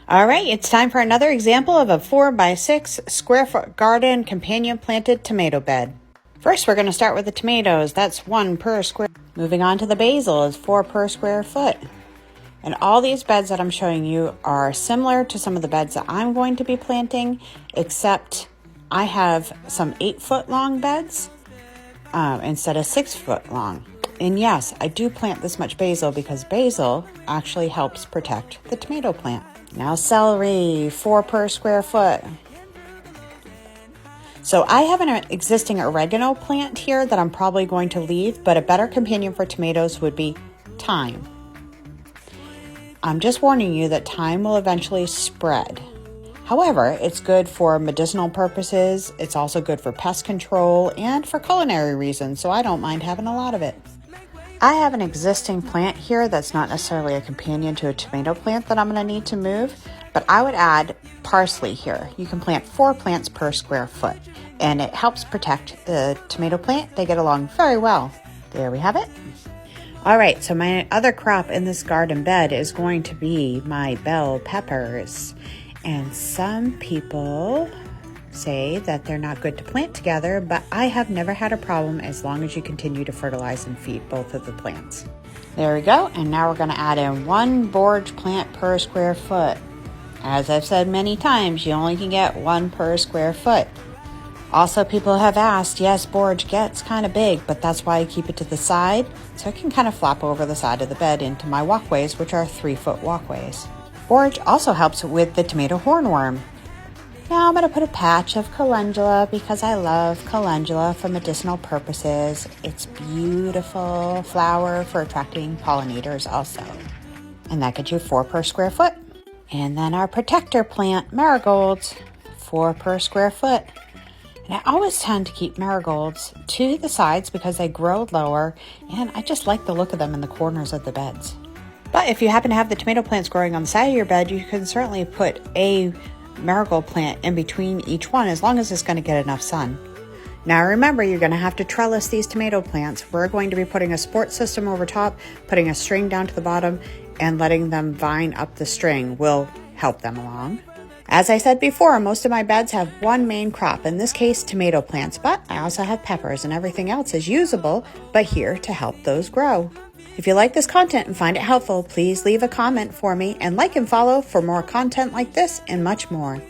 All right, it's time for another example of a 4x6 square foot garden companion planted tomato bed. First, we're going to start with the tomatoes. That's 1 per square. Moving on to the basil is 4 per square foot. And all these beds that I'm showing you are similar to some of the beds that I'm going to be planting, except I have some 8-foot long beds instead of 6-foot long. And yes, I do plant this much basil because basil actually helps protect the tomato plant. Now celery, 4 per square foot. So I have an existing oregano plant here that I'm probably going to leave, but a better companion for tomatoes would be thyme. I'm just warning you that thyme will eventually spread. However, it's good for medicinal purposes. It's also good for pest control and for culinary reasons, so I don't mind having a lot of it. I have an existing plant here that's not necessarily a companion to a tomato plant that I'm going to need to move, but I would add parsley here. You can plant 4 plants per square foot, and it helps protect the tomato plant. They get along very well. There we have it. All right, so my other crop in this garden bed is going to be my bell peppers. And some people say that they're not good to plant together, but I have never had a problem as long as you continue to fertilize and feed both of the plants. There we go, and now we're going to add in 1 borage plant per square foot. As I've said many times, you only can get 1 per square foot. Also, people have asked, yes, borage gets kind of big, but that's why I keep it to the side, so it can kind of flop over the side of the bed into my walkways, which are 3-foot walkways. Borage also helps with the tomato hornworm. Now I'm going to put a patch of calendula because I love calendula for medicinal purposes. It's beautiful flower for attracting pollinators also. And that gets you 4 per square foot. And then our protector plant, marigolds, 4 per square foot. And I always tend to keep marigolds to the sides because they grow lower and I just like the look of them in the corners of the beds. But if you happen to have the tomato plants growing on the side of your bed, you can certainly put a marigold plant in between each one as long as it's going to get enough sun. Now remember, you're going to have to trellis these tomato plants. We're going to be putting a support system over top, putting a string down to the bottom, and letting them vine up the string will help them along. As I said before, most of my beds have one main crop, in this case tomato plants, but I also have peppers and everything else is usable, but here to help those grow. If you like this content and find it helpful, please leave a comment for me and like and follow for more content like this and much more.